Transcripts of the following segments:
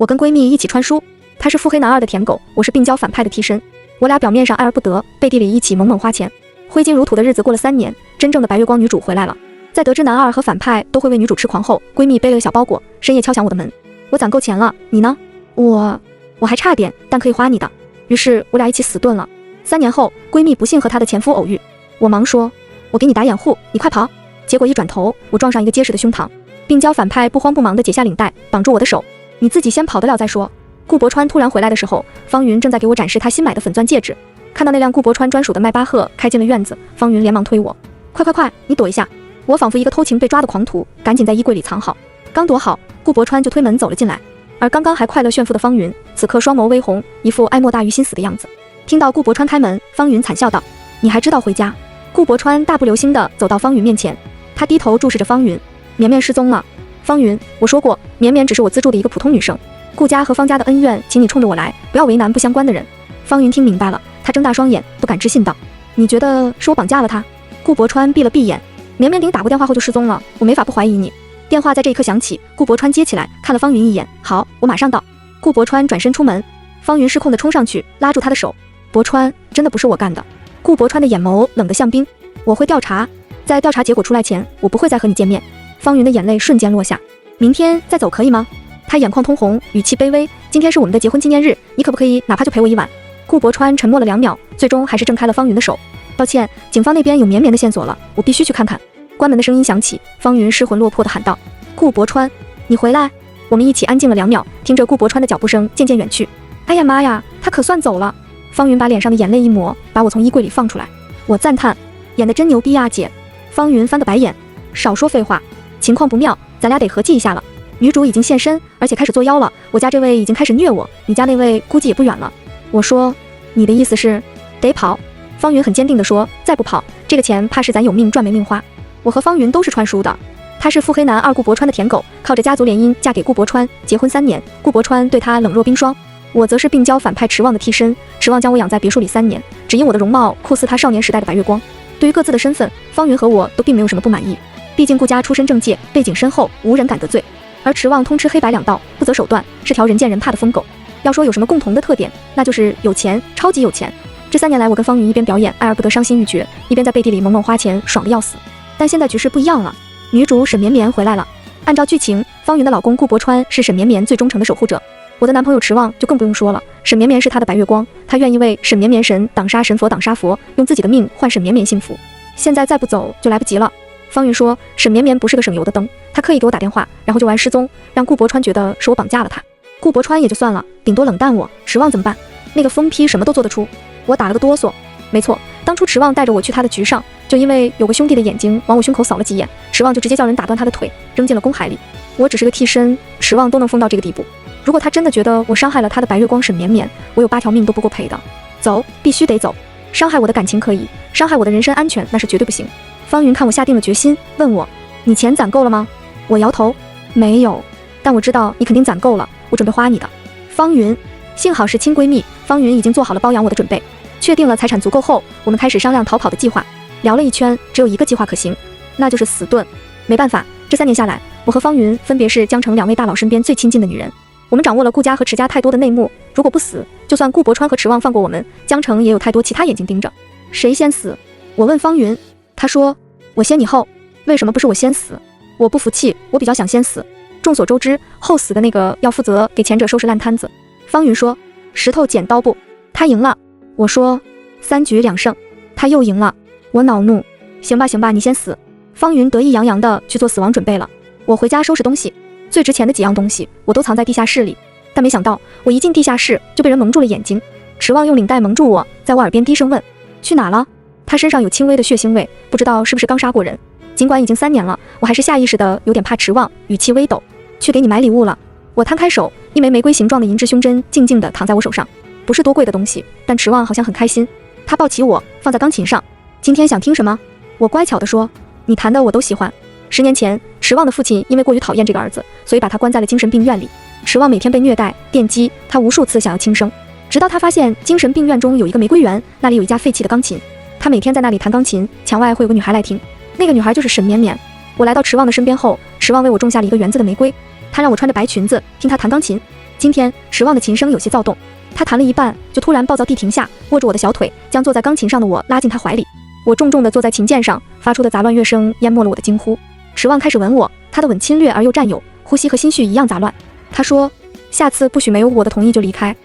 我跟闺蜜一起穿书，她是腹黑男二的舔狗，我是病娇反派的替身。我俩表面上爱而不得，背地里一起猛猛花钱。挥金如土的日子过了3年，真正的白月光女主回来了。在得知男二和反派都会为女主痴狂后，闺蜜背了个小包裹，深夜敲响我的门。我攒够钱了，你呢？我还差点，但可以花你的。于是我俩一起死盾了。3年后，闺蜜不幸和她的前夫偶遇，我忙说，我给你打掩护，你快跑。结果一转头，我撞上一个结实的胸膛。病娇反派不慌不忙地解下领带，绑住我的手，你自己先跑得了再说。顾伯川突然回来的时候，方云正在给我展示他新买的粉钻戒指。看到那辆顾伯川专属的迈巴赫开进了院子，方云连忙推我，快，你躲一下。我仿佛一个偷情被抓的狂徒，赶紧在衣柜里藏好。刚躲好，顾伯川就推门走了进来。而刚刚还快乐炫富的方云，此刻双眸微红，一副哀莫大于心死的样子。听到顾伯川开门，方云惨笑道，你还知道回家？顾伯川大步流星地走到方云面前，他低头注视着方云，绵绵失踪了。方云，我说过，绵绵只是我资助的一个普通女生，顾家和方家的恩怨，请你冲着我来，不要为难不相关的人。方云听明白了，他睁大双眼，不敢置信道，你觉得是我绑架了他？顾伯川闭了闭眼，绵绵给你打过电话后就失踪了，我没法不怀疑你。电话在这一刻响起，顾伯川接起来，看了方云一眼，好，我马上到。顾伯川转身出门，方云失控地冲上去，拉住他的手，伯川，真的不是我干的。顾伯川的眼眸冷得像冰，我会调查，在调查结果出来前，我不会再和你见面。方云的眼泪瞬间落下，明天再走可以吗？他眼眶通红，语气卑微，今天是我们的结婚纪念日，你可不可以哪怕就陪我一晚？顾伯川沉默了2秒，最终还是挣开了方云的手。抱歉，警方那边有绵绵的线索了，我必须去看看。关门的声音响起，方云失魂落魄地喊道，顾伯川，你回来。我们一起安静了2秒，听着顾伯川的脚步声渐渐远去。哎呀妈呀，他可算走了。方云把脸上的眼泪一抹，把我从衣柜里放出来。我赞叹，演得真牛逼啊姐。方云翻个白眼，少说废话，情况不妙，咱俩得合计一下了。女主已经现身，而且开始作妖了，我家这位已经开始虐我，你家那位估计也不远了。我说，你的意思是得跑？方云很坚定地说，再不跑，这个钱怕是咱有命赚没命花。我和方云都是穿书的，他是腹黑男二顾伯川的舔狗，靠着家族联姻嫁给顾伯川，结婚3年，顾伯川对他冷若冰霜。我则是病娇反派池望的替身，池望将我养在别墅里3年，只因我的容貌酷似他少年时代的白月光。对于各自的身份，方云和我都并没有什么不满意，毕竟顾家出身正界，背景深厚，无人敢得罪。而池望通吃黑白2道，不择手段，是条人见人怕的疯狗。要说有什么共同的特点，那就是有钱，超级有钱。这3年来，我跟方云一边表演爱而不得伤心欲绝，一边在背地里猛猛花钱，爽得要死。但现在局势不一样了，女主沈绵绵回来了。按照剧情，方云的老公顾伯川是沈绵绵最忠诚的守护者，我的男朋友池望就更不用说了，沈绵绵是他的白月光，他愿意为沈绵绵神挡杀神佛挡杀佛，用自己的命换沈绵绵幸福。现在再不走就来不及了。方云说沈绵绵不是个省油的灯，他刻意给我打电话，然后就玩失踪，让顾伯川觉得是我绑架了他。顾伯川也就算了，顶多冷淡我，池望怎么办？那个疯批什么都做得出。我打了个哆嗦。没错，当初池望带着我去他的局上，就因为有个兄弟的眼睛往我胸口扫了几眼，池望就直接叫人打断他的腿，扔进了公海里。我只是个替身，池望都能疯到这个地步。如果他真的觉得我伤害了他的白月光沈绵绵，我有8条命都不够赔的。走，必须得走。伤害我的感情可以，伤害我的人身安全那是绝对不行。方云看我下定了决心，问我，你钱攒够了吗？我摇头，没有，但我知道你肯定攒够了，我准备花你的。方云，幸好是亲闺蜜，方云已经做好了包养我的准备。确定了财产足够后，我们开始商量逃跑的计划。聊了一圈，只有一个计划可行，那就是死盾。没办法，这3年下来，我和方云分别是江城2位大佬身边最亲近的女人。我们掌握了顾家和池家太多的内幕，如果不死，就算顾伯川和池望放过我们，江城也有太多其他眼睛盯着。谁先死？我问方云，他说我先你后。为什么不是我先死？我不服气，我比较想先死。众所周知，后死的那个要负责给前者收拾烂摊子。方云说，石头剪刀布，他赢了。我说3局2胜，他又赢了。我恼怒，行吧，你先死。方云得意洋洋地去做死亡准备了。我回家收拾东西，最值钱的几样东西我都藏在地下室里，但没想到我一进地下室就被人蒙住了眼睛。池望用领带蒙住我，在我耳边低声问，去哪了？他身上有轻微的血腥味，不知道是不是刚杀过人。尽管已经3年了，我还是下意识的有点怕池望，语气微抖，去给你买礼物了。我摊开手，一枚玫瑰形状的银质胸针静静地躺在我手上，不是多贵的东西，但池望好像很开心。他抱起我放在钢琴上，今天想听什么？我乖巧地说，你弹的我都喜欢。10年前，池望的父亲因为过于讨厌这个儿子，所以把他关在了精神病院里。池望每天被虐待电击，他无数次想要轻生，直到他发现精神病院中有一个玫瑰园，那里有一架废弃的钢琴，他每天在那里弹钢琴，墙外会有个女孩来听，那个女孩就是沈绵绵。我来到池望的身边后，池望为我种下了一个园子的玫瑰，他让我穿着白裙子听他弹钢琴。今天迟旺的琴声有些躁动，他弹了一半就突然暴躁地停下，握住我的小腿，将坐在钢琴上的我拉进他怀里。我重重地坐在琴键上，发出的杂乱乐声淹没了我的惊呼。迟旺开始吻我，他的吻侵略而又占有，呼吸和心绪一样杂乱。他说，下次不许没有我的同意就离开。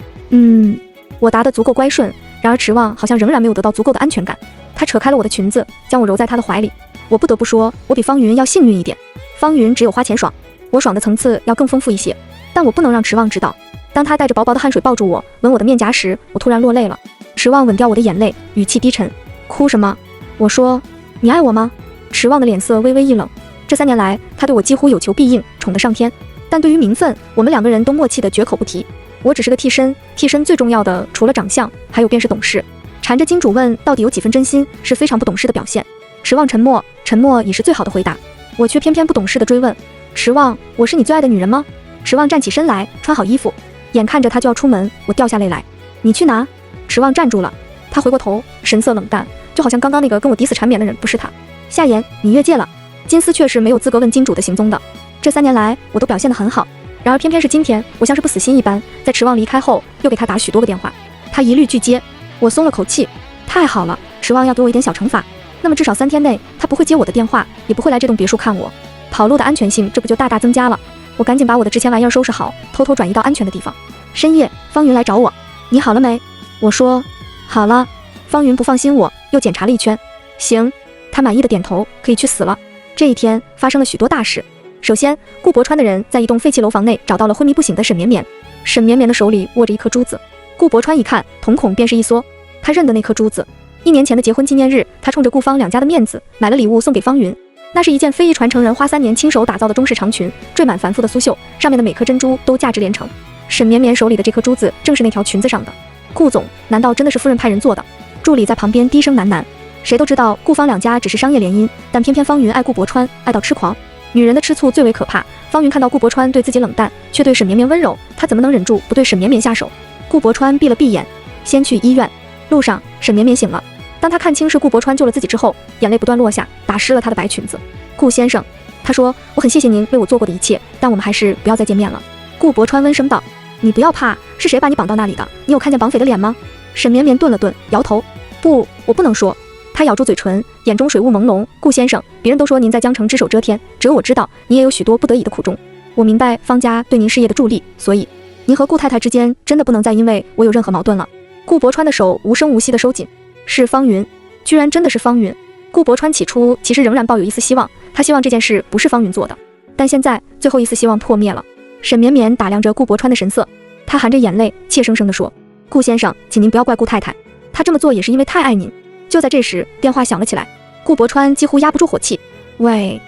我答得足够乖顺，然而迟旺好像仍然没有得到足够的安全感。他扯开了我的裙子，将我揉在他的怀里。我不得不说，我比方云要幸运一点。方云只有花钱爽，我爽的层次要更丰富一些，但我不能让迟旺知道。当他带着薄薄的汗水抱住我，吻我的面颊时，我突然落泪了。迟旺吻掉我的眼泪，语气低沉，哭什么？我说，你爱我吗？迟旺的脸色微微一冷。这3年来，他对我几乎有求必应，宠得上天。但对于名分，我们2个人都默契的绝口不提。我只是个替身，替身最重要的除了长相，还有便是懂事。缠着金主问到底有几分真心，是非常不懂事的表现。迟旺沉默，沉默已是最好的回答。我却偏偏不懂事的追问，迟旺，我是你最爱的女人吗？迟旺站起身来，穿好衣服，眼看着他就要出门，我掉下泪来。你去哪？迟旺站住了，他回过头，神色冷淡，就好像刚刚那个跟我抵死缠绵的人不是他。夏言，你越界了。金丝却是没有资格问金主的行踪的。这3年来，我都表现得很好，然而偏偏是今天，我像是不死心一般，在迟旺离开后，又给他打许多个电话，他一律拒接。我松了口气，太好了，迟旺要给我一点小惩罚，那么至少3天内，他不会接我的电话，也不会来这栋别墅看我。跑路的安全性这不就大大增加了？我赶紧把我的值钱玩意收拾好，偷偷转移到安全的地方。深夜，方云来找我，你好了没？我说好了。方云不放心我，又检查了一圈，行，他满意的点头，可以去死了。这一天发生了许多大事。首先，顾伯川的人在一栋废弃楼房内找到了昏迷不醒的沈绵绵，沈绵绵的手里握着一颗珠子。顾伯川一看，瞳孔便是一缩，他认得那颗珠子。1年前的结婚纪念日，他冲着顾方2家的面子，买了礼物送给方云。那是一件非遗传承人花3年亲手打造的中式长裙，缀满繁复的苏绣，上面的每颗珍珠都价值连城。沈绵绵手里的这颗珠子正是那条裙子上的。顾总，难道真的是夫人派人做的？助理在旁边低声喃喃。谁都知道顾方2家只是商业联姻，但偏偏方云爱顾伯川，爱到痴狂。女人的吃醋最为可怕。方云看到顾伯川对自己冷淡，却对沈绵绵温柔，他怎么能忍住不对沈绵绵下手？顾伯川闭了闭眼，先去医院。路上，沈绵绵醒了。当他看清是顾伯川救了自己之后，眼泪不断落下，打湿了他的白裙子。顾先生，他说，我很谢谢您为我做过的一切，但我们还是不要再见面了。顾伯川温声道，你不要怕，是谁把你绑到那里的？你有看见绑匪的脸吗？沈绵绵顿了顿，摇头，不，我不能说。他咬住嘴唇，眼中水雾朦胧。顾先生，别人都说您在江城只手遮天，只有我知道，您也有许多不得已的苦衷。我明白方家对您事业的助力，所以您和顾太太之间真的不能再因为我有任何矛盾了。顾伯川的手无声无息地收紧。是方云，居然真的是方云。顾伯川起初其实仍然抱有一丝希望，他希望这件事不是方云做的，但现在最后一丝希望破灭了。沈绵绵打量着顾伯川的神色，他含着眼泪怯生生地说，顾先生，请您不要怪顾太太，她这么做也是因为太爱您。就在这时，电话响了起来。顾伯川几乎压不住火气，喂，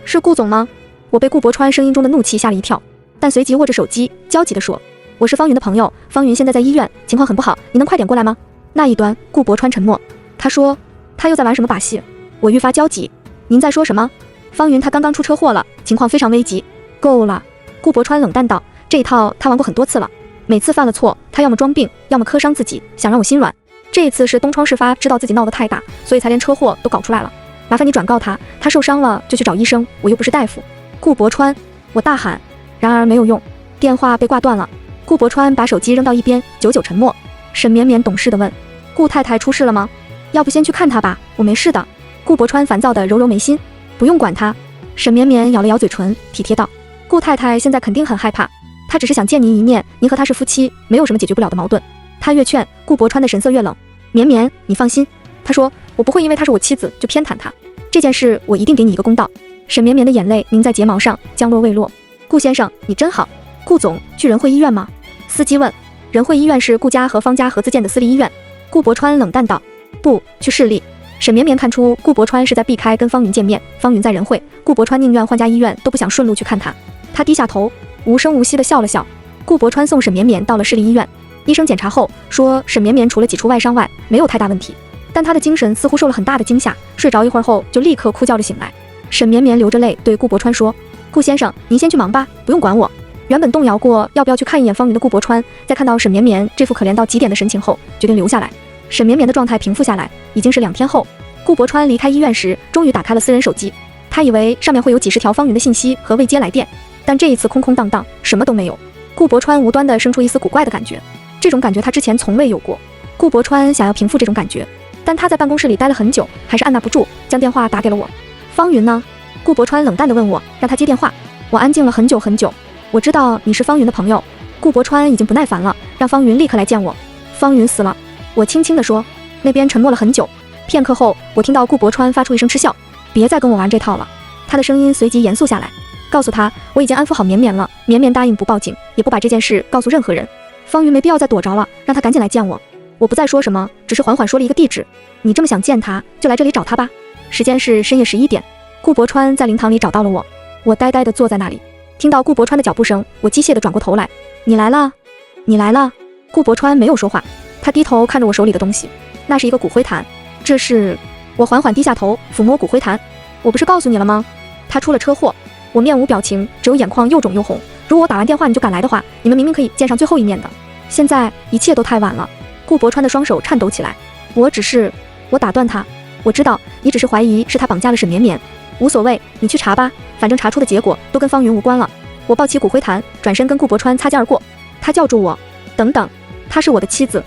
是顾总吗？我被顾伯川声音中的怒气吓了一跳，但随即握着手机，焦急地说，我是方云的朋友，方云现在在医院，情况很不好，你能快点过来吗？那一端，顾伯川沉默，他说，他又在玩什么把戏？我愈发焦急，您在说什么？方云他刚刚出车祸了，情况非常危急。够了，顾伯川冷淡道，这一套他玩过很多次了，每次犯了错，他要么装病，要么磕伤自己，想让我心软。这一次是东窗事发，知道自己闹得太大，所以才连车祸都搞出来了。麻烦你转告他，他受伤了就去找医生，我又不是大夫。顾伯川，我大喊，然而没有用，电话被挂断了。顾伯川把手机扔到一边，久久沉默。沈绵绵懂事地问，顾太太出事了吗？要不先去看她吧，我没事的。顾伯川烦躁地揉揉眉心，不用管她。沈绵绵咬了咬嘴唇，体贴道，顾太太现在肯定很害怕，她只是想见您一面，您和她是夫妻，没有什么解决不了的矛盾。他越劝，顾伯川的神色越冷。绵绵，你放心，他说，我不会因为她是我妻子就偏袒她，这件事我一定给你一个公道。沈绵绵的眼泪凝在睫毛上，降落未落。顾先生，你真好。顾总，去仁惠医院吗？司机问。仁惠医院是顾家和方家合资建的私立医院。顾伯川冷淡道，不，去市立。沈绵绵看出顾伯川是在避开跟方云见面，方云在仁惠，顾伯川宁愿换家医院都不想顺路去看他。他低下头，无声无息地笑了笑。顾伯川送沈绵绵到了市立医院，医生检查后说，沈绵绵除了几处外伤外，没有太大问题，但她的精神似乎受了很大的惊吓，睡着一会儿后就立刻哭叫着醒来。沈绵绵流着泪对顾伯川说，顾先生，您先去忙吧，不用管我。原本动摇过要不要去看一眼方云的顾伯川，在看到沈绵绵这副可怜到极点的神情后，决定留下来。沈绵绵的状态平复下来，已经是2天后。顾伯川离开医院时，终于打开了私人手机，他以为上面会有几十条方云的信息和未接来电，但这一次空空荡荡，什么都没有。顾博川无端地生出一丝古怪的感觉，这种感觉他之前从未有过。顾博川想要平复这种感觉，但他在办公室里待了很久，还是按捺不住，将电话打给了我。方云呢？顾博川冷淡地问我，让他接电话。我安静了很久很久。我知道你是方云的朋友。顾博川已经不耐烦了，让方云立刻来见我。方云死了，我轻轻地说。那边沉默了很久，片刻后，我听到顾博川发出一声嗤笑，别再跟我玩这套了。他的声音随即严肃下来，告诉他我已经安抚好绵绵了，绵绵答应不报警，也不把这件事告诉任何人。方云没必要再躲着了，让他赶紧来见我。我不再说什么，只是缓缓说了一个地址。你这么想见他，就来这里找他吧。时间是深夜11点。顾博川在灵堂里找到了我，我呆呆地坐在那里。听到顾博川的脚步声，我机械地转过头来。你来了，你来了。顾博川没有说话，他低头看着我手里的东西，那是一个骨灰坛。这是……我缓缓低下头，抚摸骨灰坛。我不是告诉你了吗？他出了车祸。我面无表情，只有眼眶又肿又红。如果我打完电话你就赶来的话，你们明明可以见上最后一面的。现在一切都太晚了。顾博川的双手颤抖起来。我打断他。我知道你只是怀疑是他绑架了沈绵绵，无所谓，你去查吧，反正查出的结果都跟方云无关了。我抱起骨灰坛，转身跟顾博川擦肩而过。他叫住我，等等，她是我的妻子。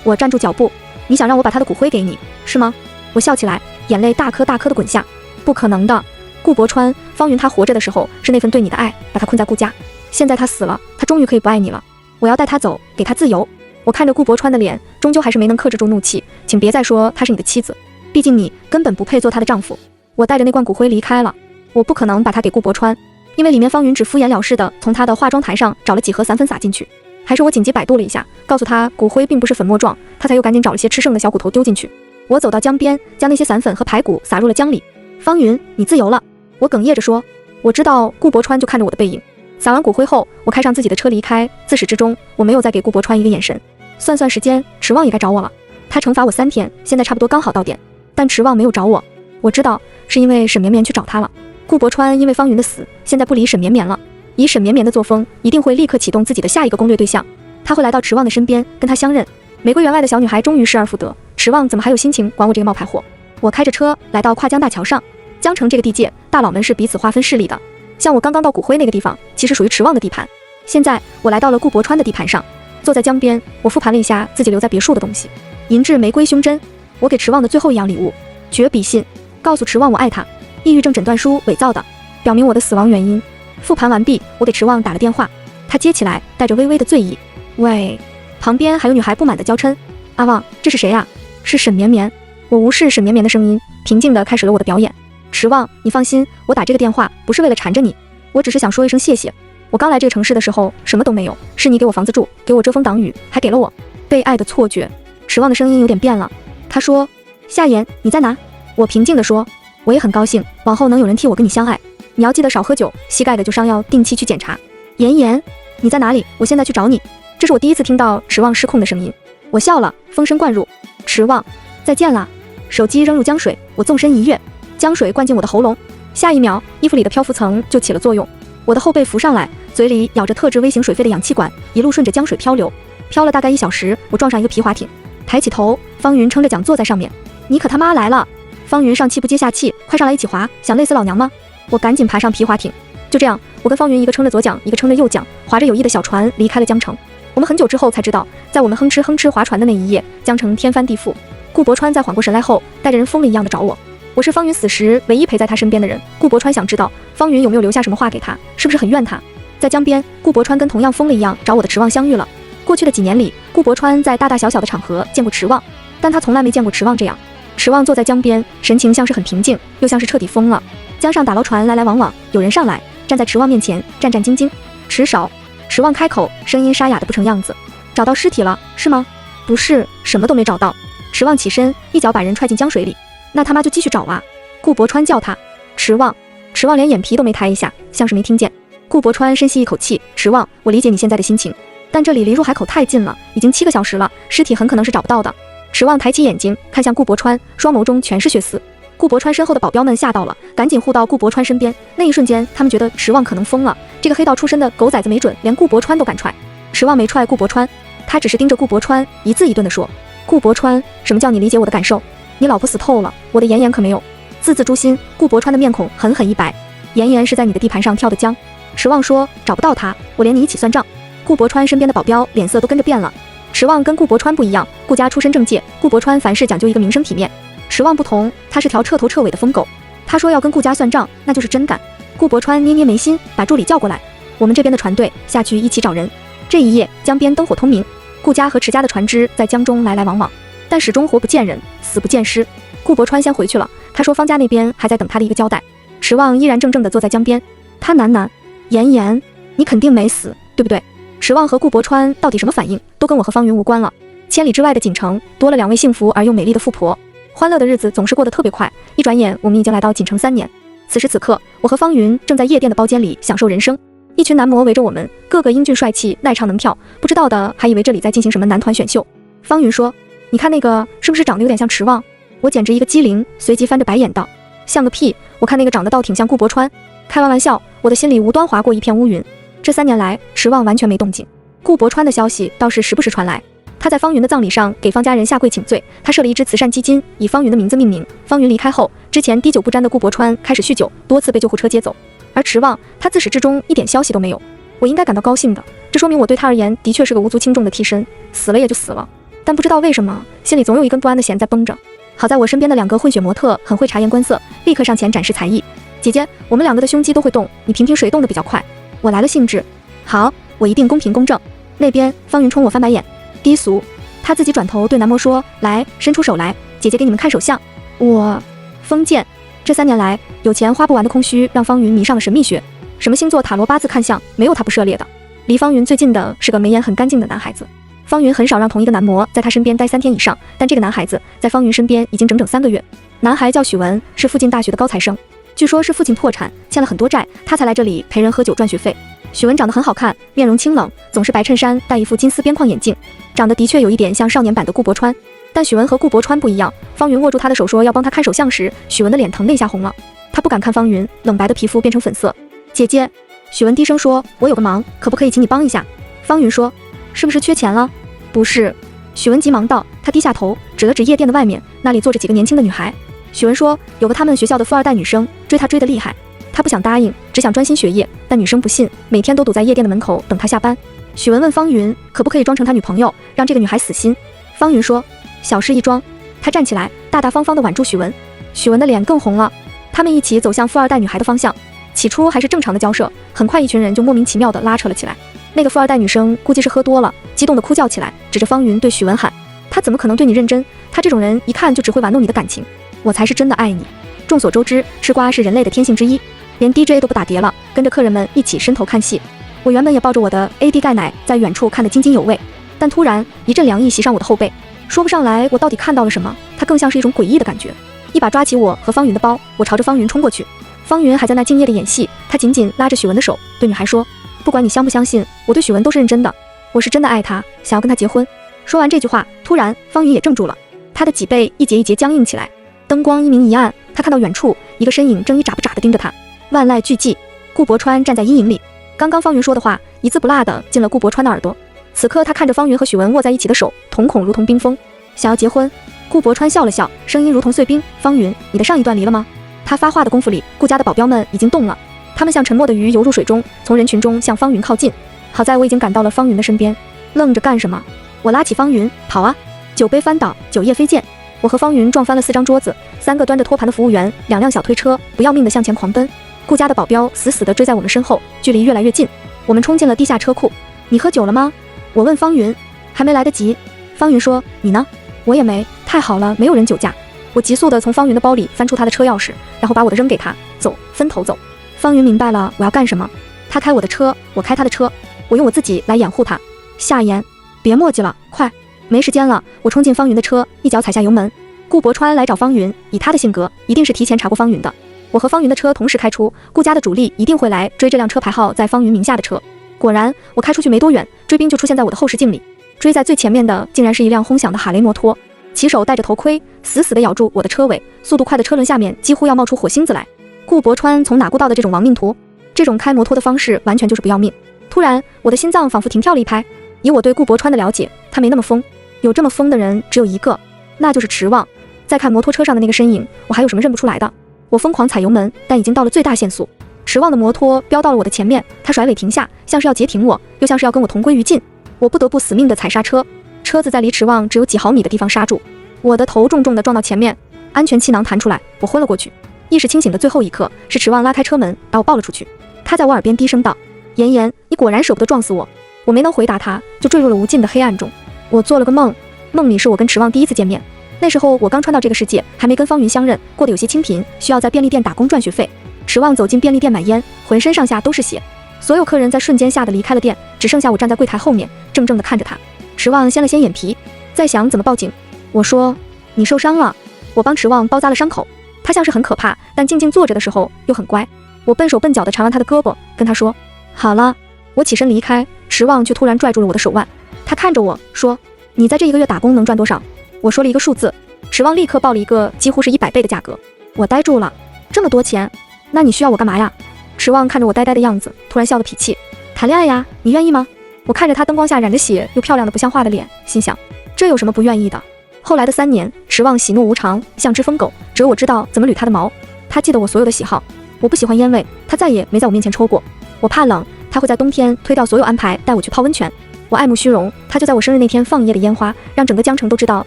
我站住脚步。你想让我把她的骨灰给你，是吗？我笑起来，眼泪大颗大颗的滚下。不可能的，顾博川，方云他活着的时候是那份对你的爱，把他困在顾家。现在他死了，他终于可以不爱你了。我要带他走，给他自由。我看着顾博川的脸，终究还是没能克制住怒气。请别再说她是你的妻子，毕竟你根本不配做她的丈夫。我带着那罐骨灰离开了，我不可能把它给顾博川，因为里面方云只敷衍了事的从他的化妆台上找了几盒散粉撒进去。还是我紧急百度了一下，告诉他骨灰并不是粉末状，他才又赶紧找了些吃剩的小骨头丢进去。我走到江边，将那些散粉和排骨撒入了江里。方云，你自由了。我哽咽着说。我知道顾博川就看着我的背影。撒完骨灰后，我开上自己的车离开。自始至终，我没有再给顾博川一个眼神。算算时间，池旺也该找我了。他惩罚我3天，现在差不多刚好到点。但池旺没有找我，我知道是因为沈绵绵去找他了。顾博川因为方云的死，现在不理沈绵绵了。以沈绵绵的作风，一定会立刻启动自己的下一个攻略对象。他会来到池旺的身边，跟他相认。玫瑰园外的小女孩终于失而复得，池旺怎么还有心情管我这个冒牌货？我开着车来到跨江大桥上。江城这个地界，大佬们是彼此划分势力的。像我刚刚到骨灰那个地方，其实属于池旺的地盘。现在我来到了顾博川的地盘上，坐在江边，我复盘了一下自己留在别墅的东西。银质玫瑰胸针，我给池旺的最后一样礼物。绝笔信，告诉池旺我爱他。抑郁症诊断书伪造的，表明我的死亡原因。复盘完毕，我给池旺打了电话，他接起来，带着微微的醉意。喂，旁边还有女孩不满的娇嗔。阿旺，这是谁呀？是沈绵绵。我无视沈绵绵的声音，平静地开始了我的表演。池旺，你放心，我打这个电话不是为了缠着你，我只是想说一声谢谢。我刚来这个城市的时候什么都没有，是你给我房子住，给我遮风挡雨，还给了我被爱的错觉。池旺的声音有点变了，他说，夏言，你在哪？我平静地说，我也很高兴，往后能有人替我跟你相爱。你要记得少喝酒，膝盖的旧伤要定期去检查。妍妍，你在哪里？我现在去找你。这是我第一次听到池旺失控的声音。我笑了，风声灌入。池旺，再见了。手机扔入江水，我纵身一跃，江水灌进我的喉咙。下一秒，衣服里的漂浮层就起了作用，我的后背浮上来，嘴里咬着特制微型水肺的氧气管，一路顺着江水漂流。漂了大概1小时，我撞上一个皮划艇，抬起头，方云撑着桨坐在上面。你可他妈来了！方云上气不接下气，快上来一起划，想累死老娘吗？我赶紧爬上皮划艇。就这样，我跟方云一个撑着左桨，一个撑着右桨，划着友谊的小船离开了江城。我们很久之后才知道，在我们哼哧哼哧划船的那一夜，江城天翻地覆。顾博川在缓过神来后，带着人疯了一样的找我。我是方云死时唯一陪在他身边的人。顾博川想知道方云有没有留下什么话给他，是不是很怨他。在江边，顾博川跟同样疯了一样找我的池旺相遇了。过去的几年里，顾博川在大大小小的场合见过池旺，但他从来没见过池旺这样。池旺坐在江边，神情像是很平静，又像是彻底疯了。江上打捞船来来往往，有人上来，站在池旺面前，战战兢兢。池少，池旺开口，声音沙哑的不成样子。找到尸体了，是吗？不是，什么都没找到。池旺起身，一脚把人踹进江水里。那他妈就继续找啊！顾博川叫他。池旺，池旺连眼皮都没抬一下，像是没听见。顾博川深吸一口气，池旺，我理解你现在的心情，但这里离入海口太近了，已经7个小时了，尸体很可能是找不到的。池旺抬起眼睛看向顾博川，双眸中全是血丝。顾博川身后的保镖们吓到了，赶紧护到顾博川身边。那一瞬间，他们觉得池旺可能疯了，这个黑道出身的狗崽子没准连顾博川都敢踹。池旺没踹顾博川，他只是盯着顾博川，一字一顿地说：顾博川，什么叫你理解我的感受？你老婆死透了，我的妍妍可没有。字字诛心。顾博川的面孔狠狠一白。妍妍是在你的地盘上跳的江。池旺说：找不到他，我连你一起算账。顾伯川身边的保镖脸色都跟着变了。池望跟顾伯川不一样，顾家出身正界，顾伯川凡事讲究一个名声体面。池望不同，他是条彻头彻尾的疯狗。他说要跟顾家算账，那就是真干。顾伯川捏捏眉心，把助理叫过来，我们这边的船队下去一起找人。这一夜江边灯火通明，顾家和池家的船只在江中来来往往，但始终活不见人，死不见尸。顾伯川先回去了，他说方家那边还在等他的一个交代。池望依然怔怔地坐在江边，他喃喃：妍妍，你肯定没死，对不对？池望和顾伯川到底什么反应，都跟我和方云无关了。千里之外的锦城多了2位幸福而又美丽的富婆，欢乐的日子总是过得特别快，一转眼我们已经来到锦城3年。此时此刻，我和方云正在夜店的包间里享受人生，一群男模围着我们，个个英俊帅气，耐唱能跳，不知道的还以为这里在进行什么男团选秀。方云说：你看那个是不是长得有点像池望？我简直一个机灵，随即翻着白眼道：像个屁，我看那个长得倒挺像顾伯川。开完玩笑，我的心里无端划过一片乌云。这3年来，池望完全没动静，顾伯川的消息倒是时不时传来。他在方云的葬礼上给方家人下跪请罪，他设了一支慈善基金，以方云的名字命名。方云离开后，之前滴酒不沾的顾伯川开始酗酒，多次被救护车接走。而池望，他自始至终一点消息都没有。我应该感到高兴的，这说明我对他而言的确是个无足轻重的替身，死了也就死了。但不知道为什么，心里总有一根不安的弦在绷着。好在我身边的2个混血模特很会察言观色，立刻上前展示才艺。姐姐，我们2个的胸肌都会动，你评评谁动得比较快？我来了兴致。好，我一定公平公正。那边方云冲我翻白眼，低俗。他自己转头对男模说：来，伸出手来，姐姐给你们看手相。我封建。这3年来，有钱花不完的空虚让方云迷上了神秘学，什么星座塔罗八字看相，没有他不涉猎的。离方云最近的是个眉眼很干净的男孩子。方云很少让同一个男模在他身边待3天以上，但这个男孩子在方云身边已经整整3个月。男孩叫许文，是附近大学的高材生，据说是父亲破产欠了很多债，他才来这里陪人喝酒赚学费。许文长得很好看，面容清冷，总是白衬衫，戴一副金丝边框眼镜，长得的确有一点像少年版的顾伯川。但许文和顾伯川不一样，方云握住他的手说要帮他看手相时，许文的脸疼得一下红了，他不敢看方云，冷白的皮肤变成粉色。姐姐，许文低声说，我有个忙，可不可以请你帮一下？方云说，是不是缺钱了？不是。许文急忙道，他低下头指了指夜店的外面，那里坐着几个年轻的女孩。许文说，有个他们学校的富二代女生追他追得厉害，他不想答应，只想专心学业，但女生不信，每天都堵在夜店的门口等他下班。许文问方云可不可以装成他女朋友，让这个女孩死心。方云说，小事一桩。他站起来，大大方方地挽住许文，许文的脸更红了。他们一起走向富二代女孩的方向，起初还是正常的交涉，很快一群人就莫名其妙地拉扯了起来。那个富二代女生估计是喝多了，激动地哭叫起来，指着方云对许文喊，他怎么可能对你认真？他这种人一看就只会玩弄你的感情，我才是真的爱你。众所周知，吃瓜是人类的天性之一，连 DJ 都不打碟了，跟着客人们一起伸头看戏。我原本也抱着我的 AD 钙奶在远处看得津津有味，但突然一阵凉意袭上我的后背，说不上来我到底看到了什么，它更像是一种诡异的感觉。一把抓起我和方云的包，我朝着方云冲过去。方云还在那敬业的演戏，他紧紧拉着许文的手，对女孩说，不管你相不相信，我对许文都是认真的，我是真的爱他，想要跟他结婚。说完这句话，突然方云也怔住了，他的脊背一节一节僵硬起来。灯光一明一暗，他看到远处一个身影正一眨不眨地盯着他，万籁俱寂。顾伯川站在阴影里，刚刚方云说的话一字不落地进了顾伯川的耳朵。此刻他看着方云和许文握在一起的手，瞳孔如同冰封。想要结婚？顾伯川笑了笑，声音如同碎冰，方云，你的上一段离了吗？他发话的功夫里，顾家的保镖们已经动了，他们像沉默的鱼游入水中，从人群中向方云靠近。好在我已经赶到了方云的身边。愣着干什么？我拉起方云，跑啊！酒杯翻倒，酒液飞溅，我和方云撞翻了4张桌子，3个端着托盘的服务员，2辆小推车不要命地向前狂奔。顾家的保镖死死地追在我们身后，距离越来越近。我们冲进了地下车库。你喝酒了吗？我问方云。还没来得及。方云说，你呢？我也没。太好了，没有人酒驾。我急速地从方云的包里翻出他的车钥匙，然后把我的扔给他，走，分头走。方云明白了我要干什么，他开我的车，我开他的车，我用我自己来掩护他。夏言，别墨迹了，快！没时间了，我冲进方云的车，一脚踩下油门。顾伯川来找方云，以他的性格，一定是提前查过方云的。我和方云的车同时开出，顾家的主力一定会来追这辆车牌号在方云名下的车。果然，我开出去没多远，追兵就出现在我的后视镜里。追在最前面的竟然是一辆轰响的哈雷摩托，骑手戴着头盔，死死地咬住我的车尾，速度快的车轮下面几乎要冒出火星子来。顾伯川从哪雇到的这种亡命徒？这种开摩托的方式完全就是不要命。突然，我的心脏仿佛停跳了一拍。以我对顾伯川的了解，他没那么疯，有这么疯的人只有一个，那就是池望。再看摩托车上的那个身影，我还有什么认不出来的？我疯狂踩油门，但已经到了最大限速。池旺的摩托飙到了我的前面，他甩尾停下，像是要截停我，又像是要跟我同归于尽。我不得不死命地踩刹车，车子在离池旺只有几毫米的地方刹住，我的头重重地撞到前面，安全气囊弹出来，我昏了过去。意识清醒的最后一刻，是池旺拉开车门把我抱了出去。他在我耳边低声道：“妍妍，你果然舍不得撞死我。”我没能回答他，就坠入了无尽的黑暗中。我做了个梦，梦里是我跟池旺第一次见面。那时候我刚穿到这个世界，还没跟方云相认，过得有些清贫，需要在便利店打工赚学费。池旺走进便利店买烟，浑身上下都是血。所有客人在瞬间吓得离开了店，只剩下我站在柜台后面，怔怔地看着他。池旺掀了掀眼皮，在想怎么报警。我说：“你受伤了。”我帮池旺包扎了伤口。他像是很可怕，但静静坐着的时候又很乖。我笨手笨脚地缠完他的胳膊，跟他说：“好了。”我起身离开，池旺却突然拽住了我的手腕。他看着我说：“你在这1个月打工能赚多少？”我说了一个数字，池旺立刻报了一个几乎是100倍的价格。我呆住了，这么多钱？那你需要我干嘛呀？池旺看着我呆呆的样子，突然笑了脾气：“谈恋爱呀，你愿意吗？”我看着他灯光下染着血又漂亮的不像话的脸，心想这有什么不愿意的。后来的3年，池旺喜怒无常，像只疯狗，只有我知道怎么捋他的毛。他记得我所有的喜好，我不喜欢烟味，他再也没在我面前抽过。我怕冷，他会在冬天推掉所有安排带我去泡温泉。我爱慕虚荣，他就在我生日那天放1夜的烟花，让整个江城都知道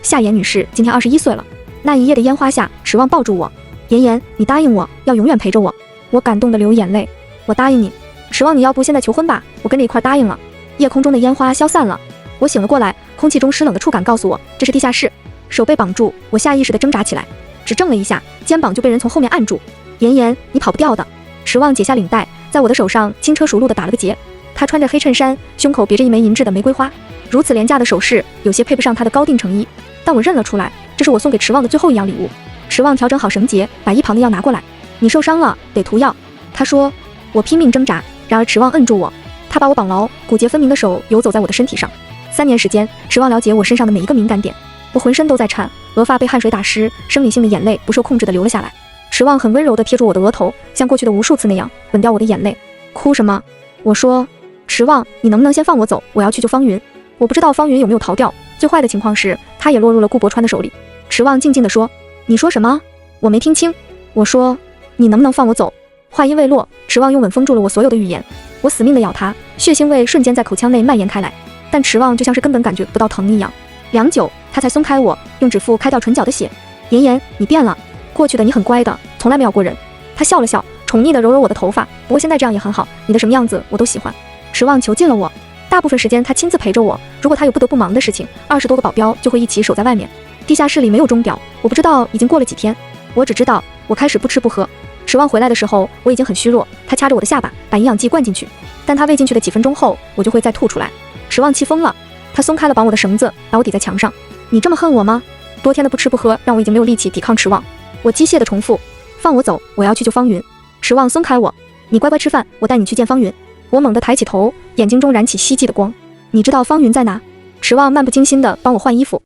夏妍女士今天21岁了。那1夜的烟花下，池旺抱住我：“妍妍，你答应我要永远陪着我。”我感动得流眼泪。我答应你。池旺，你要不现在求婚吧，我跟着一块答应了。夜空中的烟花消散了，我醒了过来，空气中湿冷的触感告诉我这是地下室。手被绑住，我下意识地挣扎起来，只挣了一下，肩膀就被人从后面按住。妍妍，你跑不掉的。池旺解下领带，在我的手上轻车熟路地打了个结。他穿着黑衬衫，胸口别着一枚银质的玫瑰花，如此廉价的首饰有些配不上他的高定成衣，但我认了出来，这是我送给池旺的最后一样礼物。池旺调整好绳结，把一旁的药拿过来：“你受伤了，得涂药。”他说。我拼命挣扎，然而池旺摁住我，他把我绑牢，骨节分明的手游走在我的身体上。3年时间，池旺了解我身上的每一个敏感点，我浑身都在颤，额发被汗水打湿，生理性的眼泪不受控制地流了下来。池旺很温柔地贴住我的额头，像过去的无数次那样吻掉我的眼泪。哭什么？我说：“池旺，你能不能先放我走？我要去救方云。”我不知道方云有没有逃掉，最坏的情况是他也落入了顾伯川的手里。池旺静静地说：“你说什么？”我没听清。我说：“你能不能放我走？”话音未落，池旺用吻封住了我所有的语言。我死命地咬他，血腥味瞬间在口腔内蔓延开来，但池旺就像是根本感觉不到疼一样。良久，他才松开我，用指腹开掉唇角的血。妍妍，你变了，过去的你很乖的，从来没咬过人。他笑了笑，宠溺地揉揉我的头发，不过现在这样也很好，你的什么样子我都喜欢。池旺囚禁了我，大部分时间他亲自陪着我，如果他有不得不忙的事情，20多个保镖就会一起守在外面。地下室里没有钟表，我不知道已经过了几天，我只知道我开始不吃不喝。池旺回来的时候，我已经很虚弱，他掐着我的下巴，把营养剂灌进去，但他喂进去的几分钟后，我就会再吐出来。池旺气疯了，他松开了绑我的绳子，把我抵在墙上。你这么恨我吗？多天的不吃不喝，让我已经没有力气抵抗池旺。我机械地重复：放我走，我要去救方云。池旺松开我，你乖乖吃饭，我带你去见方云。我猛地抬起头，眼睛中燃起希冀的光。你知道方云在哪？池旺漫不经心地帮我换衣服。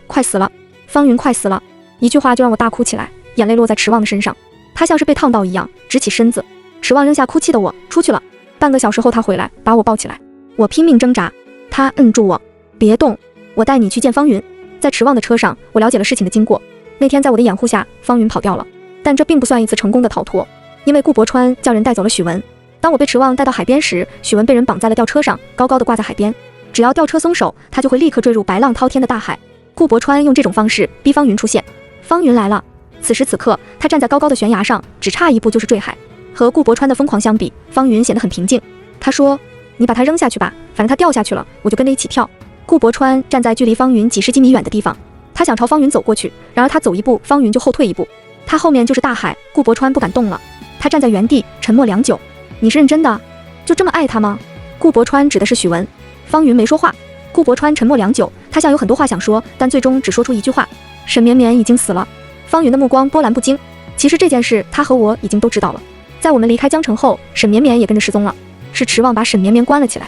快死了，方云快死了。一句话就让我大哭起来，眼泪落在池旺的身上。他像是被烫到一样，直起身子。池旺扔下哭泣的我，出去了。半个小时后，他回来，把我抱起来。我拼命挣扎，他摁住我，别动，我带你去见方云。在池旺的车上，我了解了事情的经过。那天在我的掩护下，方云跑掉了，但这并不算一次成功的逃脱，因为顾伯川叫人带走了许文。当我被池旺带到海边时，许文被人绑在了吊车上，高高的挂在海边。只要吊车松手，他就会立刻坠入白浪滔天的大海。顾伯川用这种方式逼方云出现。方云来了。此时此刻，他站在高高的悬崖上，只差一步就是坠海。和顾伯川的疯狂相比，方云显得很平静。他说：“你把他扔下去吧，反正他掉下去了，我就跟着一起跳。”顾伯川站在距离方云几十几米远的地方，他想朝方云走过去，然而他走一步，方云就后退一步，他后面就是大海。顾伯川不敢动了，他站在原地，沉默良久。你是认真的？就这么爱他吗？顾伯川指的是许文。方云没说话。顾伯川沉默良久，他像有很多话想说，但最终只说出一句话：沈绵绵已经死了。方云的目光波澜不惊。其实这件事他和我已经都知道了。在我们离开江城后，沈绵绵也跟着失踪了，是池旺把沈绵绵关了起来。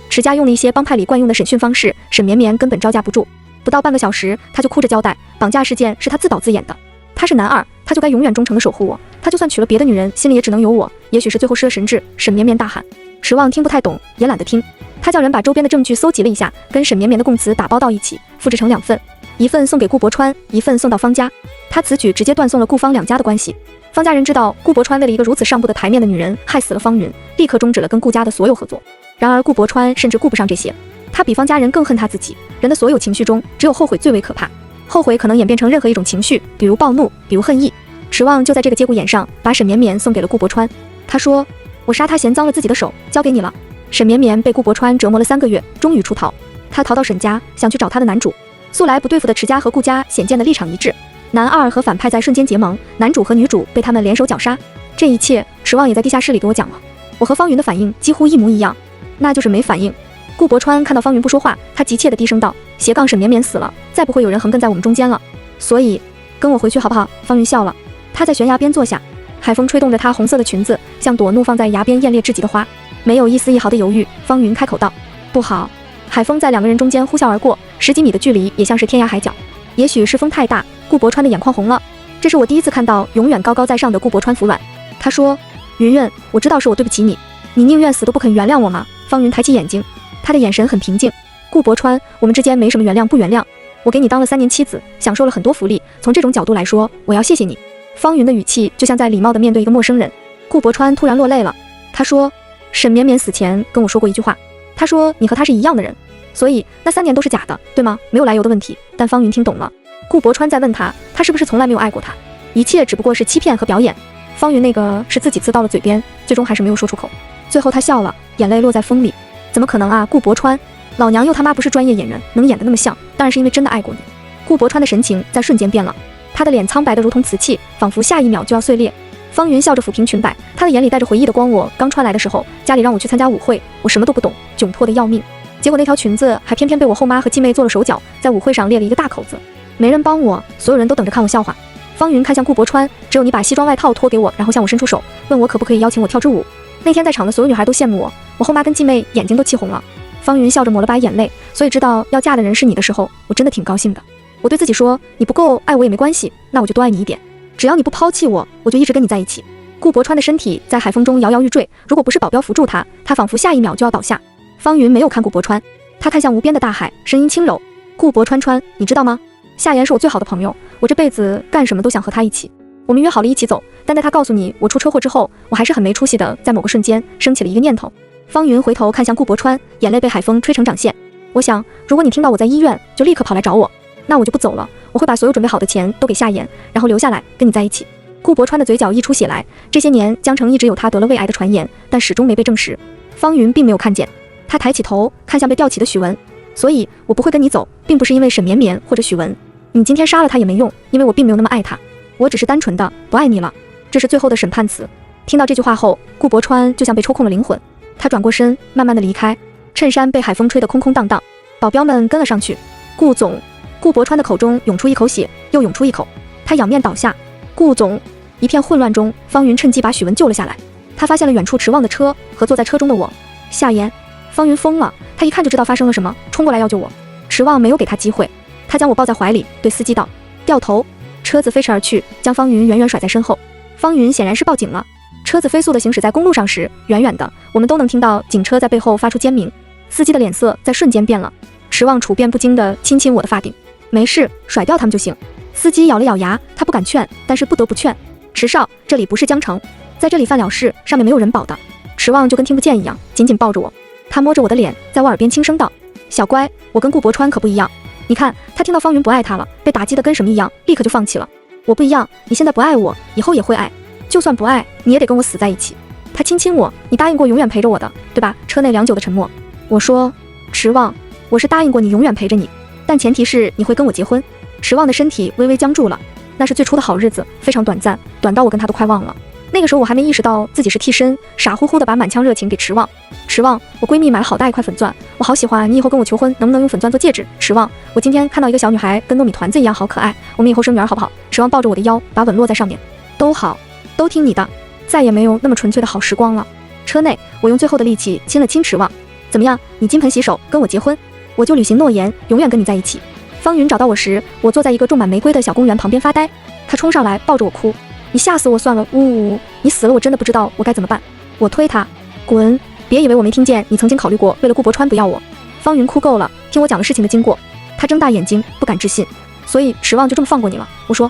池家用了一些帮派里惯用的审讯方式，沈绵绵根本招架不住。不到半个小时，他就哭着交代，绑架事件是他自导自演的。他是男二，他就该永远忠诚地守护我。他就算娶了别的女人，心里也只能有我。也许是最后失了神智。沈绵绵大喊。池旺听不太懂，也懒得听。他叫人把周边的证据搜集了一下，跟沈绵绵的供词打包到一起，复制成2份，一份送给顾伯川，一份送到方家。他此举直接断送了顾方2家的关系。方家人知道顾伯川为了一个如此上不得台面的女人害死了方云，立刻终止了跟顾家的所有合作。然而顾伯川甚至顾不上这些，他比方家人更恨他自己。人的所有情绪中，只有后悔最为可怕。后悔可能演变成任何一种情绪，比如暴怒，比如恨意。池望就在这个节骨眼上，把沈绵绵送给了顾伯川。他说：“我杀他嫌脏了自己的手，交给你了。”沈绵绵被顾伯川折磨了3个月，终于出逃。他逃到沈家，想去找他的男主。素来不对付的池家和顾家显见的立场一致，男二和反派在瞬间结盟，男主和女主被他们联手绞杀。这一切，池望也在地下室里给我讲了。我和方云的反应几乎一模一样，那就是没反应。顾伯川看到方云不说话，他急切地低声道：“斜杠沈绵绵死了，再不会有人横亘在我们中间了。所以，跟我回去好不好？”方云笑了，他在悬崖边坐下，海风吹动着她红色的裙子，像朵怒放在崖边艳烈至极的花，没有一丝一毫的犹豫。方云开口道：“不好！”海风在2个人中间呼啸而过，10几米的距离也像是天涯海角。也许是风太大，顾伯川的眼眶红了。这是我第一次看到永远高高在上的顾伯川服软。他说：“云云，我知道是我对不起你，你宁愿死都不肯原谅我吗？”方云抬起眼睛，他的眼神很平静。顾伯川，我们之间没什么原谅不原谅，我给你当了3年妻子，享受了很多福利，从这种角度来说，我要谢谢你。方云的语气就像在礼貌地面对一个陌生人。顾伯川突然落泪了，他说：“沈绵绵死前跟我说过一句话，他说你和他是一样的人，所以那3年都是假的，对吗？没有来由的问题。”但方云听懂了。顾伯川在问他是不是从来没有爱过他，一切只不过是欺骗和表演。方云那个是自己刺到了嘴边，最终还是没有说出口。最后他笑了，眼泪落在风里。怎么可能啊，顾伯川，老娘又他妈不是专业演员，能演得那么像，当然是因为真的爱过你。顾伯川的神情在瞬间变了，他的脸苍白得如同瓷器，仿佛下一秒就要碎裂。方云笑着抚平裙摆，他的眼里带着回忆的光。我刚穿来的时候，家里让我去参加舞会，我什么都不懂，窘迫得要命。结果那条裙子还偏偏被我后妈和继妹做了手脚，在舞会上裂了一个大口子，没人帮我，所有人都等着看我笑话。方云看向顾伯川，只有你把西装外套脱给我，然后向我伸出手，问我可不可以邀请我跳支舞。那天在场的所有女孩都羡慕我，我后妈跟继妹眼睛都气红了。方云笑着抹了把眼泪，所以知道要嫁的人是你的时候，我真的挺高兴的。我对自己说，你不够爱我也没关系，那我就多爱你一点，只要你不抛弃我，我就一直跟你在一起。顾伯川的身体在海风中摇摇欲坠，如果不是保镖扶住他，他仿佛下一秒就要倒下。方云没有看顾伯川，他看向无边的大海，声音轻柔：“顾伯川川，你知道吗？夏言是我最好的朋友，我这辈子干什么都想和他一起。我们约好了一起走，但在他告诉你我出车祸之后，我还是很没出息的，在某个瞬间升起了一个念头。”方云回头看向顾伯川，眼泪被海风吹成掌线。我想，如果你听到我在医院，就立刻跑来找我，那我就不走了，我会把所有准备好的钱都给夏言，然后留下来跟你在一起。顾伯川的嘴角溢出血来，这些年江城一直有他得了胃癌的传言，但始终没被证实。方云并没有看见，他抬起头看向被吊起的许文，所以我不会跟你走，并不是因为沈绵绵或者许文，你今天杀了他也没用，因为我并没有那么爱他，我只是单纯的不爱你了。这是最后的审判词。听到这句话后，顾伯川就像被抽空了灵魂，他转过身，慢慢的离开，衬衫被海风吹得空空荡荡。保镖们跟了上去。顾总，顾伯川的口中涌出一口血，又涌出一口，他仰面倒下。顾总，一片混乱中，方云趁机把许文救了下来。他发现了远处迟望的车和坐在车中的我。夏言，方云疯了，他一看就知道发生了什么，冲过来要救我。迟望没有给他机会，他将我抱在怀里，对司机道：“掉头。”车子飞驰而去，将方云远远甩在身后。方云显然是报警了。车子飞速地行驶在公路上时，远远的我们都能听到警车在背后发出尖鸣。司机的脸色在瞬间变了，迟望处变不惊地亲亲我的发顶。没事，甩掉他们就行。司机咬了咬牙，他不敢劝，但是不得不劝。迟少，这里不是江城，在这里犯了事，上面没有人保的。迟望就跟听不见一样，紧紧抱着我。他摸着我的脸，在我耳边轻声道：“小乖，我跟顾伯川可不一样。你看，他听到方云不爱他了，被打击得跟什么一样，立刻就放弃了。我不一样，你现在不爱我，以后也会爱。就算不爱，你也得跟我死在一起。”他亲亲我：“你答应过永远陪着我的，对吧？”车内良久的沉默。我说：“迟望，我是答应过你永远陪着你，但前提是你会跟我结婚。”迟望的身体微微僵住了，那是最初的好日子，非常短暂，短到我跟他都快忘了。那个时候我还没意识到自己是替身，傻乎乎的把满腔热情给迟望。迟望，我闺蜜买了好大一块粉钻，我好喜欢，你以后跟我求婚能不能用粉钻做戒指？迟望，我今天看到一个小女孩跟糯米团子一样好可爱，我们以后生女儿好不好？迟望抱着我的腰，把吻落在上面。都好，都听你的，再也没有那么纯粹的好时光了。车内，我用最后的力气亲了亲迟望。怎么样，你金盆洗手跟我结婚，我就履行诺言，永远跟你在一起。方云找到我时，我坐在一个种满玫瑰的小公园旁边发呆，他冲上来抱着我哭：“你吓死我算了，呜呜呜，你死了我真的不知道我该怎么办。”我推他：“滚，别以为我没听见，你曾经考虑过为了顾伯川不要我。”方云哭够了，听我讲了事情的经过，他睁大眼睛不敢置信：“所以迟望就这么放过你了？”我说：“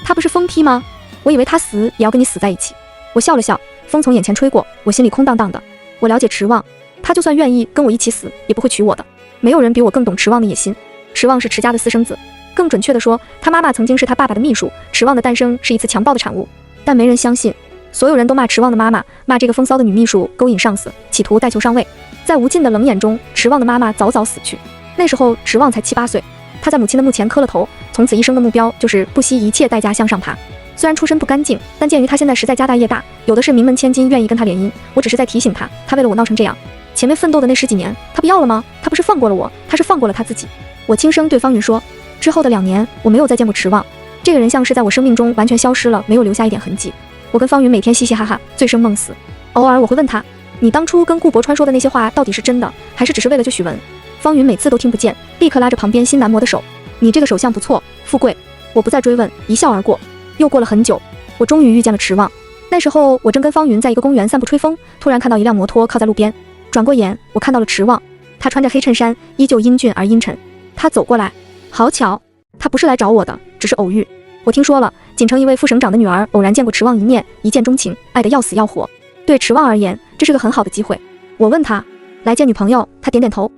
他不是疯批吗？我以为他死也要跟你死在一起。我笑了笑，风从眼前吹过，我心里空荡荡的。我了解池旺，他就算愿意跟我一起死，也不会娶我的。没有人比我更懂池旺的野心。池旺是池家的私生子，更准确地说，他妈妈曾经是他爸爸的秘书。池旺的诞生是一次强暴的产物，但没人相信。所有人都骂池旺的妈妈，骂这个风骚的女秘书勾引上司，企图带球上位。在无尽的冷眼中，池旺的妈妈早早死去。那时候池旺才7、8岁，他在母亲的墓前磕了头，从此一生的目标就是不惜一切代价向上爬。虽然出身不干净，但鉴于他现在实在家大业大，有的是名门千金愿意跟他联姻。我只是在提醒他，他为了我闹成这样，前面奋斗的那10几年，他不要了吗？他不是放过了我，他是放过了他自己。我轻声对方云说，之后的2年，我没有再见过池旺，这个人像是在我生命中完全消失了，没有留下一点痕迹。我跟方云每天嘻嘻哈哈，醉生梦死。偶尔我会问他，你当初跟顾伯川说的那些话到底是真的，还是只是为了救许文？方云每次都听不见，立刻拉着旁边新男模的手，你这个手相不错，富贵。我不再追问，一笑而过。又过了很久，我终于遇见了池旺。那时候我正跟方云在一个公园散步吹风，突然看到一辆摩托靠在路边，转过眼，我看到了池旺。他穿着黑衬衫，依旧英俊而阴沉。他走过来，好巧，他不是来找我的，只是偶遇。我听说了，锦城一位副省长的女儿偶然见过池旺一面，一见钟情，爱得要死要活。对池旺而言，这是个很好的机会。我问他，来见女朋友？他点点头。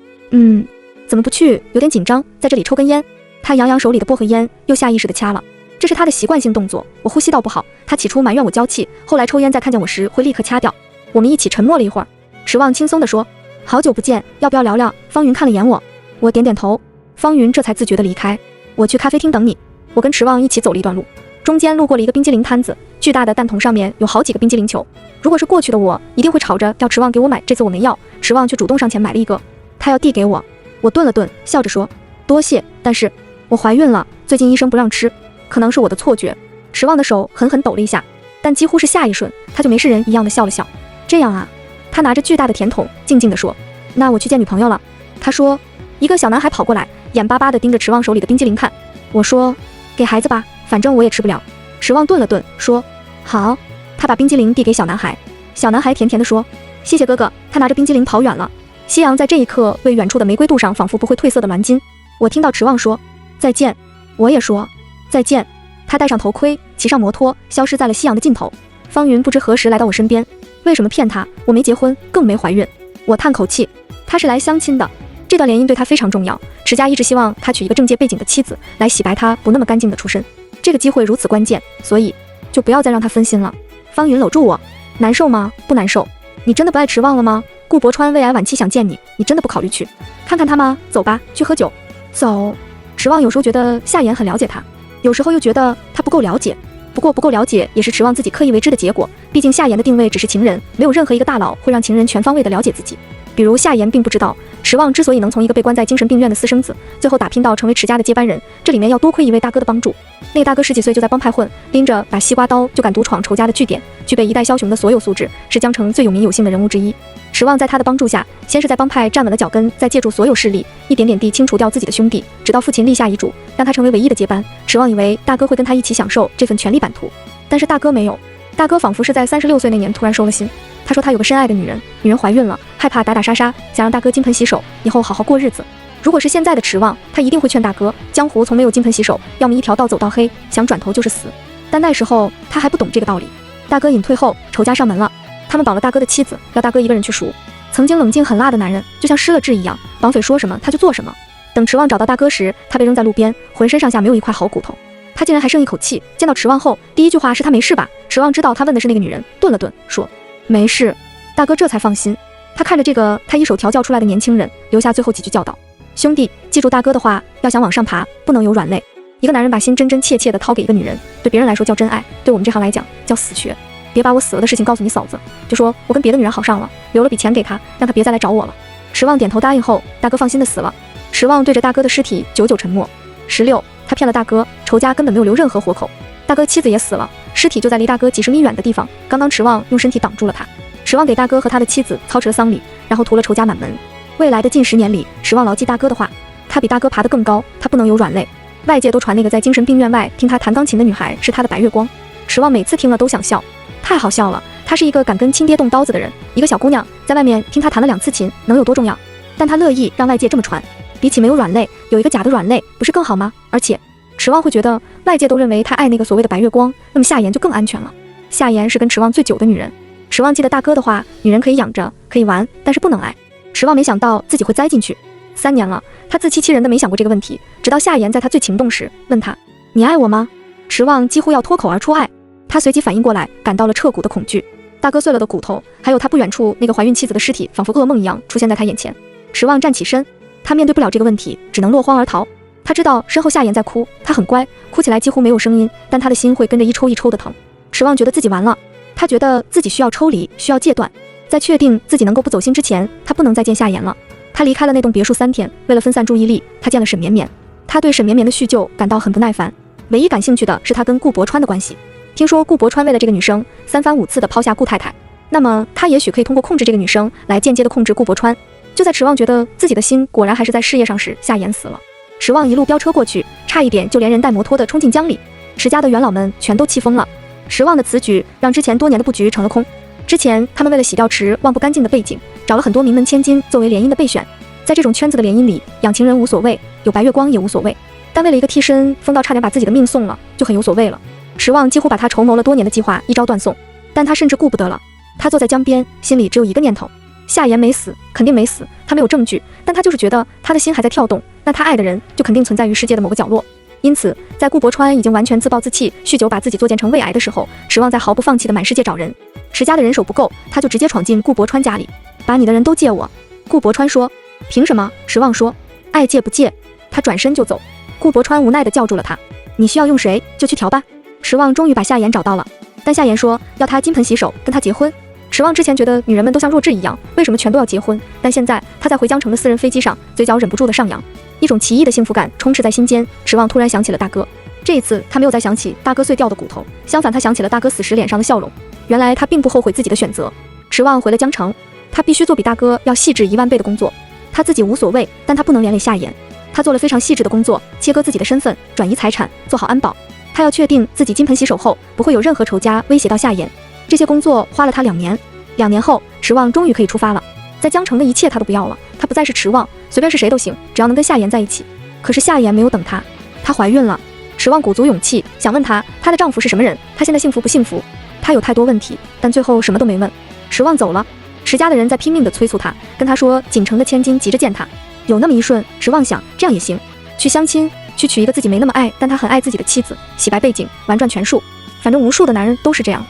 怎么不去？有点紧张，在这里抽根烟。他扬扬手里的薄荷烟，又下意识地掐了。这是他的习惯性动作，我呼吸道不好。他起初埋怨我娇气，后来抽烟再看见我时会立刻掐掉。我们一起沉默了一会儿，池旺轻松地说，好久不见，要不要聊聊？方云看了眼我，我点点头。方云这才自觉地离开。我去咖啡厅等你。我跟池旺一起走了一段路，中间路过了一个冰激凌摊子，巨大的蛋筒上面有好几个冰激凌球。如果是过去的我，一定会吵着要池旺给我买，这次我没要，池旺却主动上前买了一个，他要递给我。我顿了顿，笑着说，多谢，但是我怀孕了，最近医生不让吃，可能是我的错觉。池旺的手狠狠抖了一下，但几乎是下一瞬，他就没事人一样的笑了笑。这样啊，他拿着巨大的甜筒，静静地说，那我去见女朋友了。他说，一个小男孩跑过来，眼巴巴地盯着池旺手里的冰激凌看。我说，给孩子吧，反正我也吃不了。池旺顿了顿，说，好。他把冰激凌递给小男孩，小男孩甜甜地说，谢谢哥哥。他拿着冰激凌跑远了。夕阳在这一刻为远处的玫瑰渡上仿佛不会褪色的鸾金。我听到池旺说，再见。我也说，再见。他戴上头盔，骑上摩托，消失在了夕阳的尽头。方云不知何时来到我身边。为什么骗他？我没结婚，更没怀孕。我叹口气，他是来相亲的。这段联姻对他非常重要，池家一直希望他娶一个政界背景的妻子，来洗白他不那么干净的出身。这个机会如此关键，所以就不要再让他分心了。方云搂住我，难受吗？不难受。你真的不爱池旺了吗？顾伯川胃癌晚期想见你，你真的不考虑去看看他吗？走吧，去喝酒。走。池旺有时候觉得夏言很了解他，有时候又觉得他不够了解。不过不够了解也是池旺自己刻意为之的结果，毕竟夏言的定位只是情人，没有任何一个大佬会让情人全方位的了解自己。比如夏言并不知道，池旺之所以能从一个被关在精神病院的私生子，最后打拼到成为池家的接班人，这里面要多亏一位大哥的帮助。那个大哥10几岁就在帮派混，拎着把西瓜刀就敢独闯仇家的据点，具备一代枭雄的所有素质，是江城最有名有姓的人物之一。池旺在他的帮助下，先是在帮派站稳了脚跟，再借助所有势力，一点点地清除掉自己的兄弟，直到父亲立下遗嘱，让他成为唯一的接班。池旺以为大哥会跟他一起享受这份权力版图，但是大哥没有。大哥仿佛是在36岁那年突然收了心。他说他有个深爱的女人，女人怀孕了，害怕打打杀杀，想让大哥金盆洗手，以后好好过日子。如果是现在的池旺，他一定会劝大哥，江湖从没有金盆洗手，要么一条道走到黑，想转头就是死。但那时候他还不懂这个道理。大哥隐退后，仇家上门了，他们保了大哥的妻子，要大哥一个人去赎。曾经冷静狠辣的男人，就像失了智一样，绑匪说什么他就做什么。等池旺找到大哥时，他被扔在路边，浑身上下没有一块好骨头。他竟然还剩一口气。见到池旺后，第一句话是他没事吧？池旺知道他问的是那个女人，顿了顿，说没事。大哥这才放心。他看着这个他一手调教出来的年轻人，留下最后几句教导：兄弟，记住大哥的话，要想往上爬，不能有软肋。一个男人把心真真切切地掏给一个女人，对别人来说叫真爱，对我们这行来讲叫死穴。别把我死了的事情告诉你嫂子，就说我跟别的女人好上了，留了笔钱给她，让她别再来找我了。池旺点头答应后，大哥放心的死了。池旺对着大哥的尸体久久沉默。16，他骗了大哥，仇家根本没有留任何活口。大哥妻子也死了，尸体就在离大哥几十米远的地方。刚刚池旺用身体挡住了他。池旺给大哥和他的妻子操持了丧礼，然后屠了仇家满门。未来的近10年里，池旺牢记大哥的话，他比大哥爬得更高，他不能有软肋。外界都传那个在精神病院外听他弹钢琴的女孩是他的白月光。池旺每次听了都想笑，太好笑了。他是一个敢跟亲爹动刀子的人，一个小姑娘在外面听他弹了2次琴，能有多重要？但他乐意让外界这么传。比起没有软肋，有一个假的软肋不是更好吗？而且池望会觉得外界都认为他爱那个所谓的白月光，那么夏言就更安全了。夏言是跟池望最久的女人，池望记得大哥的话，女人可以养着，可以玩，但是不能爱。池望没想到自己会栽进去。3年了，他自欺欺人的没想过这个问题，直到夏言在他最情动时问他：你爱我吗？池望几乎要脱口而出爱。他随即反应过来，感到了彻骨的恐惧。大哥碎了的骨头，还有他不远处那个怀孕妻子的尸体，仿佛噩梦一样出现在他眼前。池望站起身，他面对不了这个问题，只能落荒而逃。他知道身后夏言在哭，他很乖，哭起来几乎没有声音，但他的心会跟着一抽一抽的疼。池望觉得自己完了，他觉得自己需要抽离，需要戒断。在确定自己能够不走心之前，他不能再见夏言了。他离开了那栋别墅3天，为了分散注意力，他见了沈绵绵。他对沈绵绵的叙旧感到很不耐烦，唯一感兴趣的是他跟顾伯川的关系。听说顾伯川为了这个女生3番5次的抛下顾太太，那么他也许可以通过控制这个女生来间接的控制顾伯川。就在池望觉得自己的心果然还是在事业上时，夏言死了。池望一路飙车过去，差一点就连人带摩托的冲进江里。池家的元老们全都气疯了。池望的此举让之前多年的布局成了空。之前他们为了洗掉池望不干净的背景，找了很多名门千金作为联姻的备选。在这种圈子的联姻里，养情人无所谓，有白月光也无所谓，但为了一个替身，疯到差点把自己的命送了，就很有所谓了。池望几乎把他筹谋了多年的计划一招断送，但他甚至顾不得了。他坐在江边，心里只有一个念头：夏言没死，肯定没死。他没有证据，但他就是觉得他的心还在跳动，那他爱的人就肯定存在于世界的某个角落。因此，在顾伯川已经完全自暴自弃，酗酒把自己作践成胃癌的时候，池望在毫不放弃的满世界找人。池家的人手不够，他就直接闯进顾伯川家里，把你的人都借我。顾伯川说：凭什么？池望说：爱借不借。他转身就走。顾伯川无奈地叫住了他：你需要用谁就去调吧。池望终于把夏言找到了，但夏言说要他金盆洗手跟他结婚。池望之前觉得女人们都像弱智一样，为什么全都要结婚？但现在他在回江城的私人飞机上，嘴角忍不住的上扬，一种奇异的幸福感充斥在心间。池望突然想起了大哥，这一次他没有再想起大哥碎掉的骨头，相反他想起了大哥死时脸上的笑容。原来他并不后悔自己的选择。池望回了江城，他必须做比大哥要细致1万倍的工作。他自己无所谓，但他不能连累夏言。他做了非常细致的工作，切割自己的身份，转移财产，做好安保。他要确定自己金盆洗手后不会有任何仇家威胁到夏言。这些工作花了他2年。2年后，池望终于可以出发了。在江城的一切他都不要了，他不再是池望，随便是谁都行，只要能跟夏言在一起。可是夏言没有等他，她怀孕了。池望鼓足勇气想问她的丈夫是什么人，她现在幸福不幸福？她有太多问题，但最后什么都没问。池望走了，池家的人在拼命地催促他，跟他说锦城的千金急着见他。有那么一瞬，池望想这样也行，去相亲，去娶一个自己没那么爱但他很爱自己的妻子，洗白背景，玩转权术，反正无数的男人都是这样的。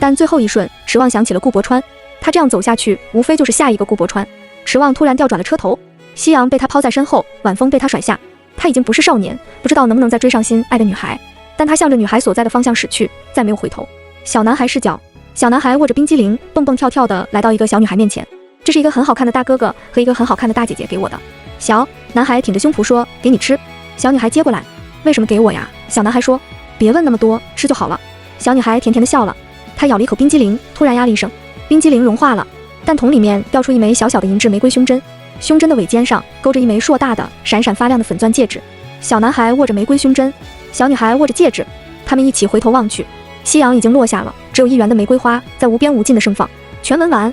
但最后一瞬，池望想起了顾伯川，他这样走下去无非就是下一个顾伯川。池望突然调转了车头，夕阳被他抛在身后，晚风被他甩下。他已经不是少年，不知道能不能再追上心爱的女孩，但他向着女孩所在的方向驶去，再没有回头。小男孩视角，小男孩握着冰激凌，蹦蹦跳跳地来到一个小女孩面前。这是一个很好看的大哥哥和一个很好看的大姐姐给我的。小男孩挺着胸脯说：给你吃。小女孩接过来：为什么给我呀？小男孩说：别问那么多，吃就好了。小女孩甜甜地笑了。她咬了一口冰激凌，突然呀了一声，冰激凌融化了，弹筒里面掉出一枚小小的银质玫瑰胸针，胸针的尾尖上勾着一枚硕大的闪闪发亮的粉钻戒指。小男孩握着玫瑰胸针，小女孩握着戒指，他们一起回头望去，夕阳已经落下了，只有1园的玫瑰花在无边无尽的盛放。全文完。